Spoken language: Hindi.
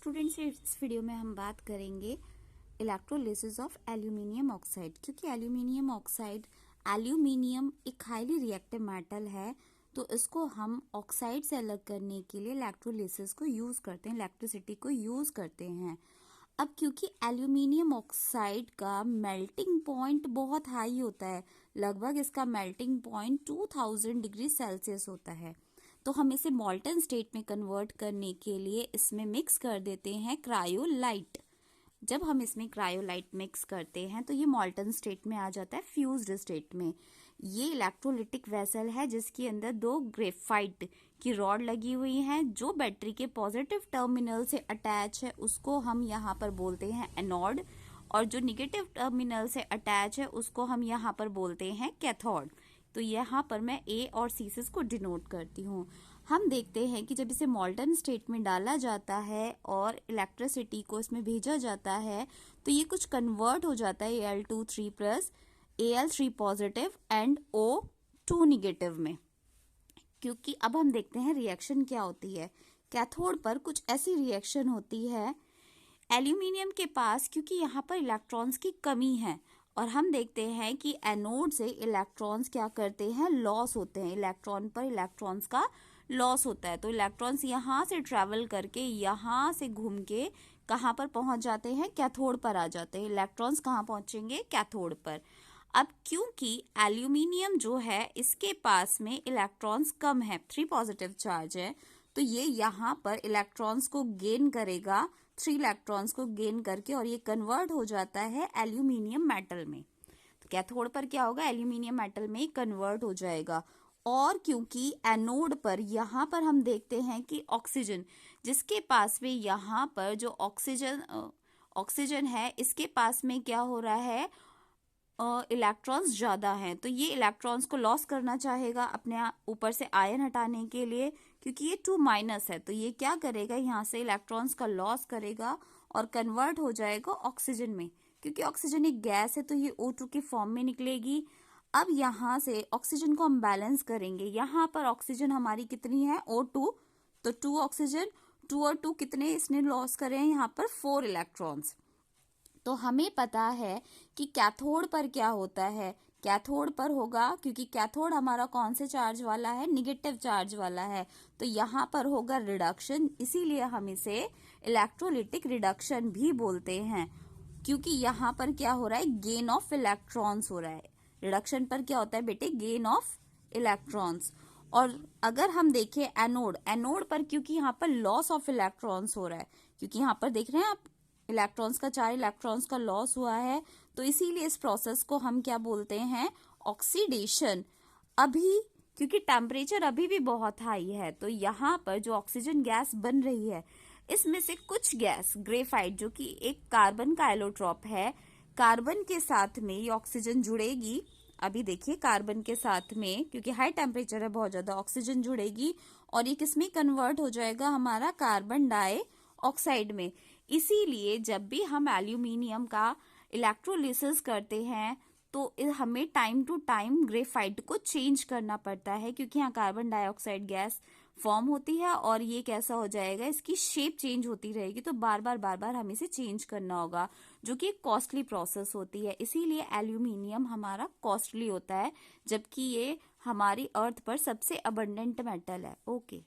स्टूडेंट्स, इस वीडियो में हम बात करेंगे इलेक्ट्रोलिसिस ऑफ एल्यूमिनियम ऑक्साइड। क्योंकि एल्यूमिनियम एक हाईली रिएक्टिव मेटल है, तो इसको हम ऑक्साइड से अलग करने के लिए इलेक्ट्रोलिसिस को यूज करते हैं, इलेक्ट्रिसिटी को यूज करते हैं। अब क्योंकि एल्यूमिनियम ऑक्साइड का मेल्टिंग पॉइंट बहुत हाई होता है, लगभग इसका मेल्टिंग पॉइंट 2000 डिग्री सेल्सियस होता है, तो हम इसे मॉल्टन स्टेट में कन्वर्ट करने के लिए इसमें मिक्स कर देते हैं क्रायोलाइट। जब हम इसमें क्रायोलाइट मिक्स करते हैं तो ये मॉल्टन स्टेट में आ जाता है, फ्यूज्ड स्टेट में। ये इलेक्ट्रोलिटिक वेसल है जिसके अंदर 2 ग्रेफाइट की रॉड लगी हुई हैं। जो बैटरी के पॉजिटिव टर्मिनल से अटैच है उसको हम यहाँ पर बोलते हैं एनोड, और जो निगेटिव टर्मिनल से अटैच है उसको हम यहाँ पर बोलते हैं कैथोड। तो यहाँ पर मैं ए और सी से इसको डिनोट करती हूँ। हम देखते हैं कि जब इसे मॉल्टन स्टेट में डाला जाता है और इलेक्ट्रिसिटी को इसमें भेजा जाता है तो ये कुछ कन्वर्ट हो जाता है Al2 plus Al3 positive and O2 negative में। क्योंकि अब हम देखते हैं रिएक्शन क्या होती है। कैथोड पर कुछ ऐसी रिएक्शन होती है एल्यूमिनियम के पास, क्योंकि यहाँ पर इलेक्ट्रॉन्स की कमी है, और हम देखते हैं कि एनोड से इलेक्ट्रॉन्स क्या करते हैं, लॉस होते हैं। इलेक्ट्रॉन पर इलेक्ट्रॉन्स का लॉस होता है, तो इलेक्ट्रॉन्स यहाँ से ट्रेवल करके यहाँ से घूम के कहाँ पर पहुंच जाते हैं, कैथोड पर आ जाते हैं। इलेक्ट्रॉन्स कहाँ पहुंचेंगे, कैथोड पर। अब क्योंकि एल्यूमिनियम जो है इसके पास में इलेक्ट्रॉन्स कम है, 3 पॉजिटिव चार्ज है, तो ये यहाँ पर इलेक्ट्रॉन्स को गेन करेगा, 3 इलेक्ट्रॉन्स को गेन करके, और ये कन्वर्ट हो जाता है एल्यूमिनियम मेटल में। तो कैथोड पर क्या होगा, एल्यूमिनियम मेटल में कन्वर्ट हो जाएगा। और क्योंकि एनोड पर यहाँ पर हम देखते हैं कि ऑक्सीजन, जिसके पास में यहाँ पर जो ऑक्सीजन है, इसके पास में क्या हो रहा है, इलेक्ट्रॉन्स ज्यादा हैं, तो ये इलेक्ट्रॉन्स को लॉस करना चाहेगा अपने ऊपर से आयन हटाने के लिए। क्योंकि ये 2- है, तो ये क्या करेगा, यहाँ से इलेक्ट्रॉन्स का लॉस करेगा और कन्वर्ट हो जाएगा ऑक्सीजन में। क्योंकि ऑक्सीजन एक गैस है तो ये O2 के फॉर्म में निकलेगी। अब यहाँ से ऑक्सीजन को हम बैलेंस करेंगे। यहाँ पर ऑक्सीजन हमारी कितनी है, O2, तो 2 ऑक्सीजन, 2 और 2 कितने इसने लॉस करे हैं, यहाँ पर 4 इलेक्ट्रॉन्स। तो हमें पता है कि कैथोड पर क्या होता है, कैथोड पर होगा, क्योंकि कैथोड हमारा कौन से चार्ज वाला है, निगेटिव चार्ज वाला है, तो यहाँ पर होगा रिडक्शन। इसीलिए हम इसे इलेक्ट्रोलिटिक रिडक्शन भी बोलते हैं, क्योंकि यहाँ पर क्या हो रहा है, गेन ऑफ इलेक्ट्रॉन्स हो रहा है। रिडक्शन पर क्या होता है बेटे, गेन ऑफ इलेक्ट्रॉन्स। और अगर हम देखें एनोड पर, क्योंकि यहाँ पर लॉस ऑफ इलेक्ट्रॉन्स हो रहा है, क्योंकि यहाँ पर देख रहे हैं आप, इलेक्ट्रॉन्स का 4 इलेक्ट्रॉन्स का लॉस हुआ है, तो इसीलिए इस प्रोसेस को हम क्या बोलते हैं, ऑक्सीडेशन। अभी क्योंकि टेम्परेचर अभी भी बहुत हाई है, तो यहाँ पर जो ऑक्सीजन गैस बन रही है, इसमें से कुछ गैस ग्रेफाइट, जो कि एक कार्बन का एलोट्रॉप है, कार्बन के साथ में ये ऑक्सीजन जुड़ेगी। अभी देखिए कार्बन के साथ में, क्योंकि हाई टेम्परेचर है बहुत ज्यादा, ऑक्सीजन जुड़ेगी और ये किसमें कन्वर्ट हो जाएगा, हमारा कार्बन डाइऑक्साइड में। इसीलिए जब भी हम एल्यूमिनियम का इलेक्ट्रोलिसिस करते हैं तो हमें टाइम टू टाइम ग्रेफाइट को चेंज करना पड़ता है, क्योंकि यहाँ कार्बन डाइऑक्साइड गैस फॉर्म होती है और ये कैसा हो जाएगा, इसकी शेप चेंज होती रहेगी, तो बार बार हमें इसे चेंज करना होगा, जो कि कॉस्टली प्रोसेस होती है। इसीलिए एल्यूमिनियम हमारा कॉस्टली होता है, जबकि ये हमारी अर्थ पर सबसे अबंडेंट मेटल है। ओके।